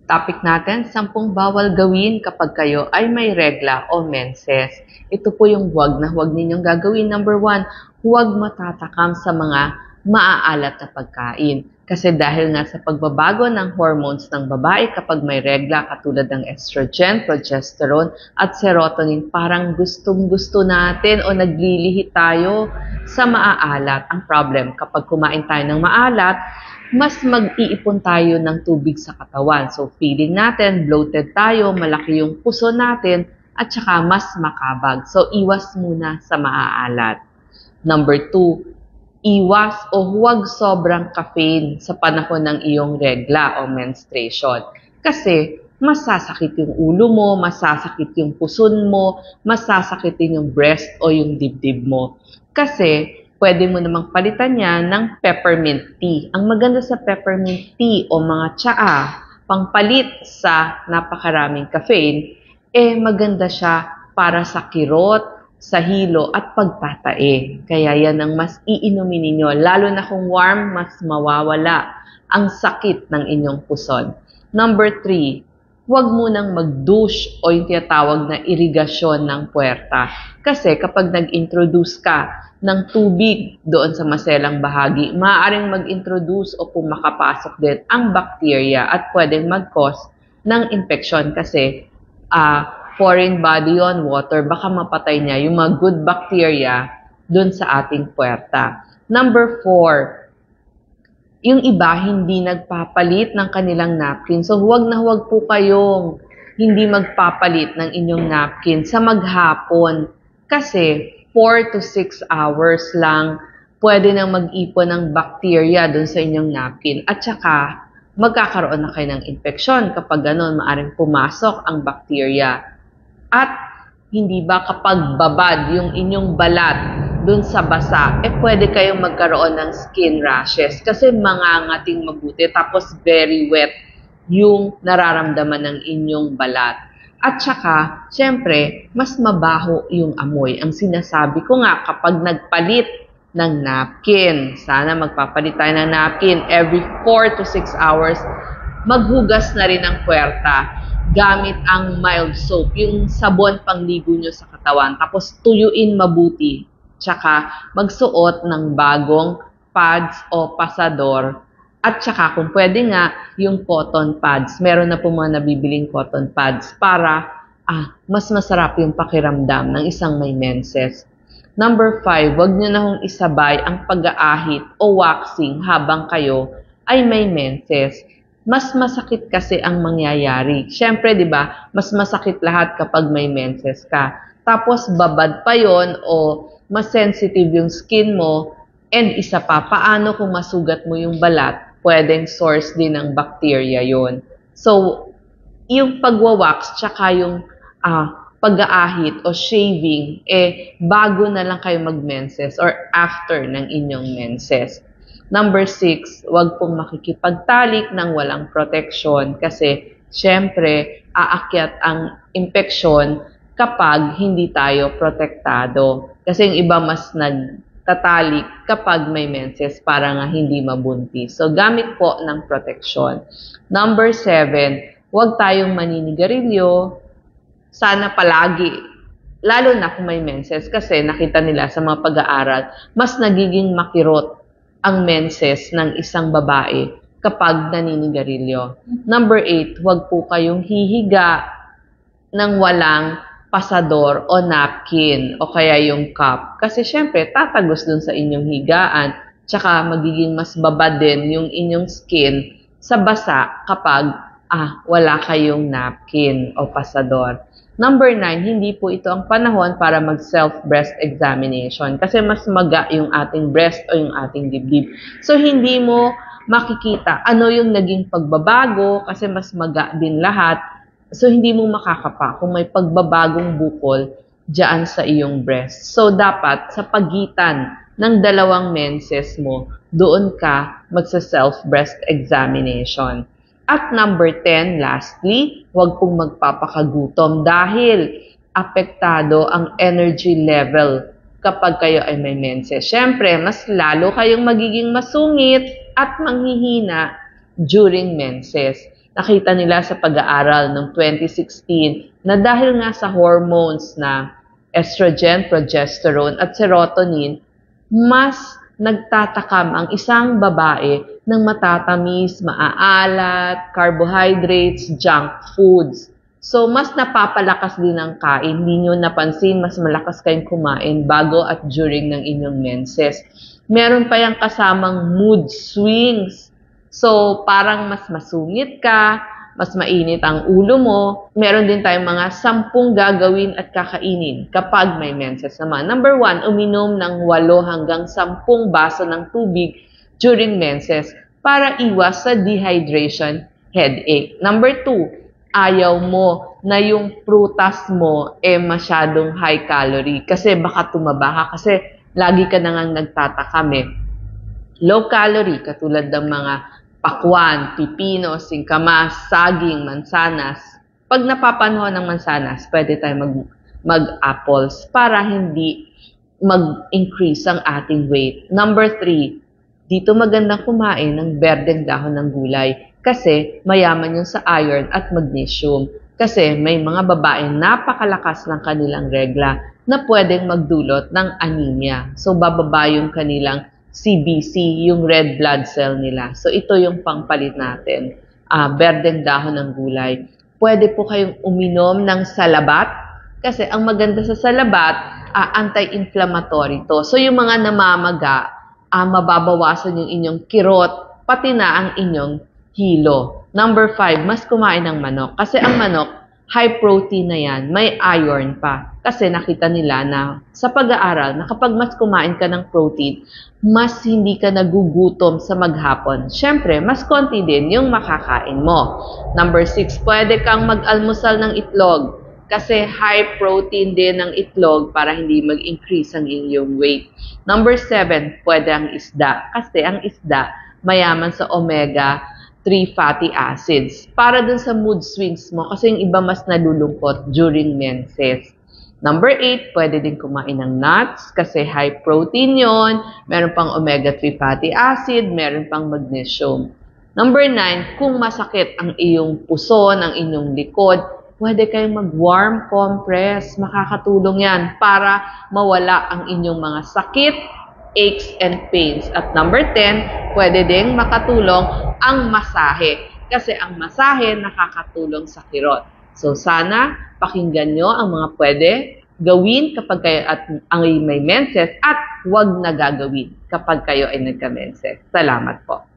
Topic natin, 10 bawal gawin kapag kayo ay may regla o menses. Ito po yung huwag na huwag ninyong gagawin. Number 1, huwag matatakam sa mga maaalat na pagkain. Kasi dahil nga sa pagbabago ng hormones ng babae kapag may regla katulad ng estrogen, progesterone at serotonin, parang gustong-gusto natin o naglilihi tayo sa maaalat. Ang problem, kapag kumain tayo ng maalat, mas mag-iipon tayo ng tubig sa katawan. So, feeling natin, bloated tayo, malaki yung puso natin, at saka mas makabag. So, iwas muna sa maaalat. Number 2, iwas o huwag sobrang caffeine sa panahon ng iyong regla o menstruation. Kasi, masasakit yung ulo mo, masasakit yung puson mo, masasakit din yung breast o yung dibdib mo. Kasi, pwede mo namang palitan yan ng peppermint tea. Ang maganda sa peppermint tea o mga tsaa, pangpalit sa napakaraming caffeine, maganda siya para sa kirot, sa hilo at pagtatae. Kaya yan ang mas iinumin ninyo. Lalo na kung warm, mas mawawala ang sakit ng inyong puson. Number 3, huwag munang mag-douche o yung tinatawag na irigasyon ng puwerta. Kasi kapag nag-introduce ka ng tubig doon sa maselang bahagi, maaaring mag-introduce o kung makapasok din ang bacteria at pwedeng mag-cause ng infection kasi foreign body yon, water, baka mapatay niya yung mga good bacteria doon sa ating puwerta. Number 4, yung iba hindi nagpapalit ng kanilang napkin. So huwag na huwag po kayong hindi magpapalit ng inyong napkin sa maghapon kasi 4 to 6 hours lang pwede nang mag-ipon ng bacteria dun sa inyong napkin. At saka, magkakaroon na kayo ng infeksyon. Kapag gano'n, maaaring pumasok ang bacteria. At hindi ba kapag babad yung inyong balat dun sa basa, pwede kayong magkaroon ng skin rashes. Kasi mangangating mabuti, tapos very wet yung nararamdaman ng inyong balat. At saka, syempre, mas mabaho yung amoy. Ang sinasabi ko nga, kapag nagpalit ng napkin, sana magpapalit tayo ng napkin every 4 to 6 hours, maghugas na rin ang puwerta gamit ang mild soap, yung sabon pangligo nyo sa katawan. Tapos tuyuin mabuti. Tsaka magsuot ng bagong pads o pasador. At saka kung pwede nga, yung cotton pads. Meron na po mga nabibiling cotton pads para mas masarap yung pakiramdam ng isang may menses. Number 5, wag nyo na hong isabay ang pag-aahit o waxing habang kayo ay may menses. Mas masakit kasi ang mangyayari. Siyempre, di ba, mas masakit lahat kapag may menses ka. Tapos babad pa yon o mas sensitive yung skin mo. And isa pa, paano kung masugat mo yung balat? Pwedeng source din ng bacteria yon. So, yung pagwawax tsaka yung pag-aahit o shaving, bago na lang kayo mag-menses or after ng inyong menses. Number 6, huwag pong makikipagtalik ng walang protection kasi syempre, aakyat ang infeksyon kapag hindi tayo protektado. Kasi yung iba mas tatalik kapag may menses para nga hindi mabuntis. So, gamit po ng protection. Number 7, huwag tayong maninigarilyo. Sana palagi, lalo na kung may menses kasi nakita nila sa mga pag-aaral, mas nagiging makirot ang menses ng isang babae kapag naninigarilyo. Number 8, huwag po kayong hihiga ng walang pasador o napkin o kaya yung cup. Kasi syempre, tatagos dun sa inyong higaan. Tsaka magiging mas babad din yung inyong skin sa basa kapag wala kayong napkin o pasador. Number 9, hindi po ito ang panahon para mag-self-breast examination kasi mas maga yung ating breast o yung ating dibdib. So, hindi mo makikita ano yung naging pagbabago kasi mas maga din lahat. So, hindi mo makakapa kung may pagbabagong bukol dyan sa iyong breast. So, dapat sa pagitan ng dalawang menses mo, doon ka magsa-self-breast examination. At number 10, lastly, huwag pong magpapakagutom dahil apektado ang energy level kapag kayo ay may menses. Siyempre, mas lalo kayong magiging masungit at manghihina during menses. Nakita nila sa pag-aaral ng 2016 na dahil nga sa hormones na estrogen, progesterone at serotonin, mas nagtatakam ang isang babae ng matatamis, maaalat, carbohydrates, junk foods. So, mas napapalakas din ang kain. Hindi nyo napansin, mas malakas kayong kumain bago at during ng inyong menses. Meron pa yung kasamang mood swings. So, parang mas masungit ka, mas mainit ang ulo mo. Meron din tayong mga 10 gagawin at kakainin kapag may menses naman. Number 1, uminom ng 8 hanggang 10 baso ng tubig during menses para iwas sa dehydration, headache. Number 2, ayaw mo na yung prutas mo masyadong high calorie kasi baka tumaba ka kasi lagi ka na ngang nagtatakam Low calorie, katulad ng mga pakwan, pipino, singkamas, saging, mansanas. Pag napapanahon ng mansanas, pwede tayo mag-apples para hindi mag-increase ang ating weight. Number 3, dito magandang kumain ng berdeng dahon ng gulay kasi mayaman yun sa iron at magnesium. Kasi may mga babae napakalakas ng kanilang regla na pwedeng magdulot ng anemia. So, bababa yung kanilang CBC, yung red blood cell nila. So, ito yung pangpalit natin. Berdeng dahon ng gulay. Pwede po kayong uminom ng salabat kasi ang maganda sa salabat, anti-inflammatory to. So, yung mga namamaga, mababawasan yung inyong kirot, pati na ang inyong hilo. Number 5, mas kumain ng manok. Kasi ang manok, high protein na yan, may iron pa. Kasi nakita nila na sa pag-aaral na kapag mas kumain ka ng protein, mas hindi ka nagugutom sa maghapon. Siyempre, mas konti din yung makakain mo. Number 6, pwede kang mag-almusal ng itlog. Kasi high protein din ng itlog para hindi mag-increase ang inyong weight. Number 7, pwede ang isda. Kasi ang isda, mayaman sa omega 3 fatty acids para dun sa mood swings mo kasi yung iba mas nalulungkot during menses. Number 8, pwede din kumain ng nuts kasi high protein yon, meron pang omega 3 fatty acid, meron pang magnesium. Number 9, kung masakit ang iyong puso, ang inyong likod, pwede kayong mag-warm compress. Makakatulong yan para mawala ang inyong mga sakit, aches and pains. At number 10, pwede ding makatulong ang masahe. Kasi ang masahe nakakatulong sa kirot. So sana pakinggan nyo ang mga pwede gawin kapag kayo at ang may menses at huwag na gagawin kapag kayo ay nagka-menses. Salamat po.